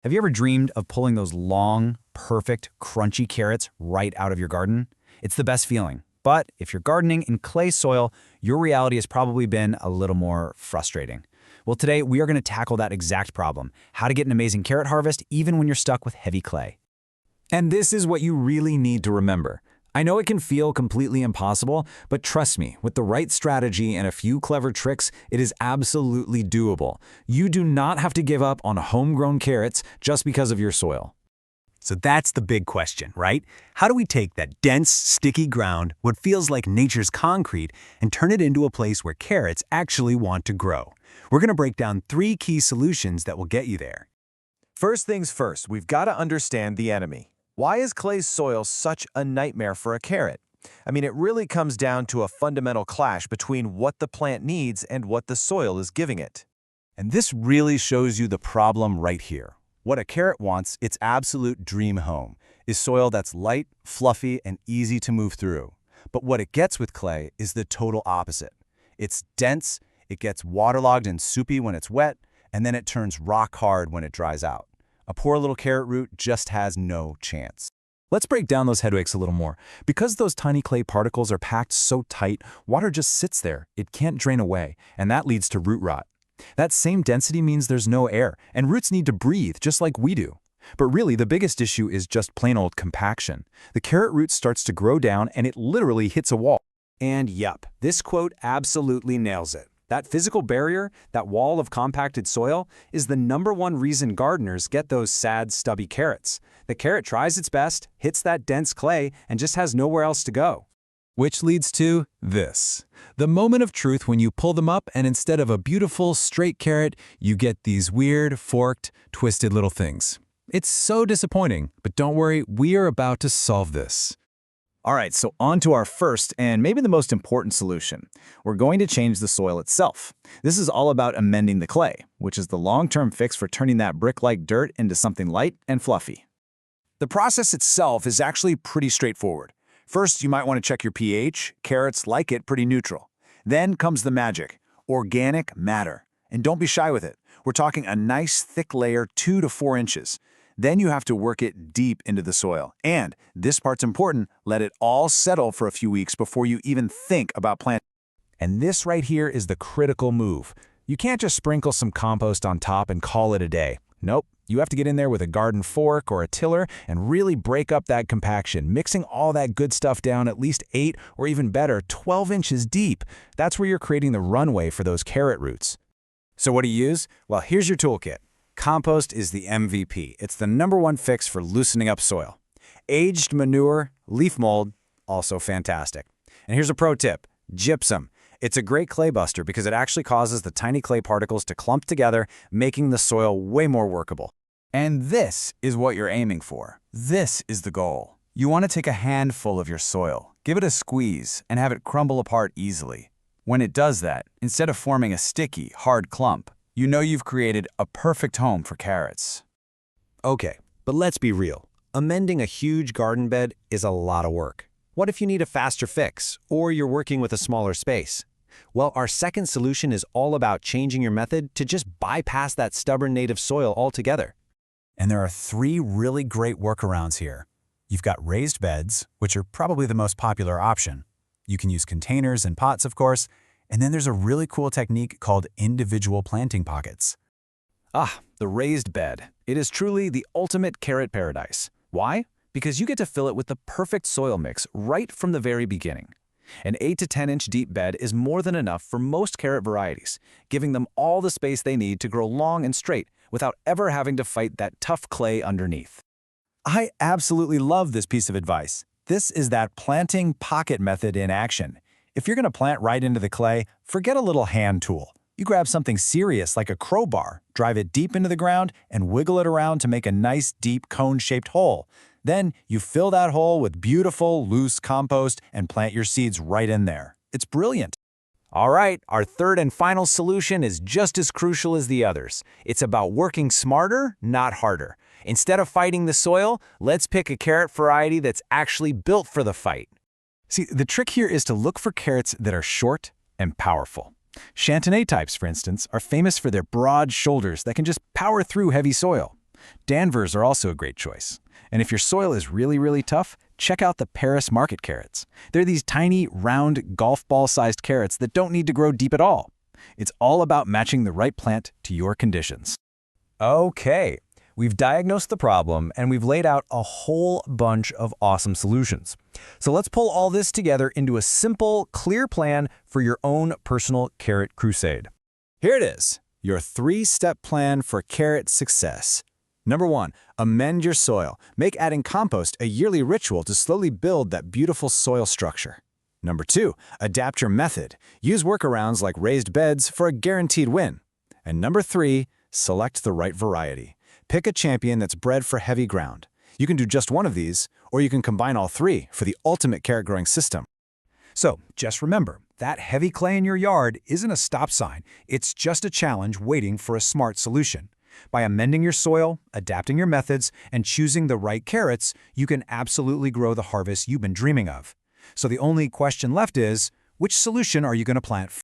Have you ever dreamed of pulling those long, perfect, crunchy carrots right out of your garden? It's the best feeling. But if you're gardening in clay soil, your reality has probably been a little more frustrating. Well, today we are going to tackle that exact problem, how to get an amazing carrot harvest even when you're stuck with heavy clay. And this is what you really need to remember. I know it can feel completely impossible, but trust me, with the right strategy and a few clever tricks, it is absolutely doable. You do not have to give up on homegrown carrots just because of your soil. So that's the big question, right? How do we take that dense, sticky ground, what feels like nature's concrete, and turn it into a place where carrots actually want to grow? We're going to break down 3 key solutions that will get you there. First things first, we've got to understand the enemy. Why is clay soil such a nightmare for a carrot? I mean, it really comes down to a fundamental clash between what the plant needs and what the soil is giving it. And this really shows you the problem right here. What a carrot wants, its absolute dream home, is soil that's light, fluffy, and easy to move through. But what it gets with clay is the total opposite. It's dense, it gets waterlogged and soupy when it's wet, and then it turns rock hard when it dries out. A poor little carrot root just has no chance. Let's break down those headaches a little more. Because those tiny clay particles are packed so tight, water just sits there. It can't drain away, and that leads to root rot. That same density means there's no air, and roots need to breathe just like we do. But really, the biggest issue is just plain old compaction. The carrot root starts to grow down, and it literally hits a wall. And yup, this quote absolutely nails it. That physical barrier, that wall of compacted soil, is the #1 reason gardeners get those sad, stubby carrots. The carrot tries its best, hits that dense clay, and just has nowhere else to go. Which leads to this. The moment of truth when you pull them up and instead of a beautiful, straight carrot, you get these weird, forked, twisted little things. It's so disappointing, but don't worry, we are about to solve this. All right, so on to our first and maybe the most important solution. We're going to change the soil itself. This is all about amending the clay, which is the long-term fix for turning that brick-like dirt into something light and fluffy. The process itself is actually pretty straightforward. First, you might want to check your pH. Carrots like it pretty neutral. Then comes the magic, organic matter. And don't be shy with it. We're talking a nice thick layer 2 to 4 inches. Then you have to work it deep into the soil. And, this part's important, let it all settle for a few weeks before you even think about planting. And this right here is the critical move. You can't just sprinkle some compost on top and call it a day. Nope, you have to get in there with a garden fork or a tiller and really break up that compaction, mixing all that good stuff down at least 8 or even better, 12 inches deep. That's where you're creating the runway for those carrot roots. So what do you use? Well, here's your toolkit. Compost is the MVP. It's the #1 fix for loosening up soil. Aged manure, leaf mold, also fantastic. And here's a pro tip, gypsum. It's a great clay buster because it actually causes the tiny clay particles to clump together, making the soil way more workable. And this is what you're aiming for. This is the goal. You want to take a handful of your soil, give it a squeeze, and have it crumble apart easily. When it does that, instead of forming a sticky, hard clump, you know you've created a perfect home for carrots. Okay, but let's be real. Amending a huge garden bed is a lot of work. What if you need a faster fix, or you're working with a smaller space? Well, our second solution is all about changing your method to just bypass that stubborn native soil altogether. And there are 3 really great workarounds here. You've got raised beds, which are probably the most popular option. You can use containers and pots, of course. And then there's a really cool technique called individual planting pockets. The raised bed. It is truly the ultimate carrot paradise. Why? Because you get to fill it with the perfect soil mix right from the very beginning. An 8 to 10 inch deep bed is more than enough for most carrot varieties, giving them all the space they need to grow long and straight without ever having to fight that tough clay underneath. I absolutely love this piece of advice. This is that planting pocket method in action. If you're going to plant right into the clay, forget a little hand tool. You grab something serious like a crowbar, drive it deep into the ground, and wiggle it around to make a nice, deep, cone-shaped hole. Then you fill that hole with beautiful, loose compost and plant your seeds right in there. It's brilliant. All right, our third and final solution is just as crucial as the others. It's about working smarter, not harder. Instead of fighting the soil, let's pick a carrot variety that's actually built for the fight. See, the trick here is to look for carrots that are short and powerful. Chantenay types, for instance, are famous for their broad shoulders that can just power through heavy soil. Danvers are also a great choice. And if your soil is really tough, check out the Paris market carrots. They're these tiny, round, golf ball-sized carrots that don't need to grow deep at all. It's all about matching the right plant to your conditions. Okay, we've diagnosed the problem and we've laid out a whole bunch of awesome solutions. So let's pull all this together into a simple, clear plan for your own personal carrot crusade. Here it is, your 3-step plan for carrot success. Number 1, amend your soil. Make adding compost a yearly ritual to slowly build that beautiful soil structure. Number 2, adapt your method. Use workarounds like raised beds for a guaranteed win. And number 3, select the right variety. Pick a champion that's bred for heavy ground. You can do just one of these, or you can combine all 3 for the ultimate carrot growing system. So just remember, that heavy clay in your yard isn't a stop sign. It's just a challenge waiting for a smart solution. By amending your soil, adapting your methods, and choosing the right carrots, you can absolutely grow the harvest you've been dreaming of. So the only question left is, which solution are you going to plant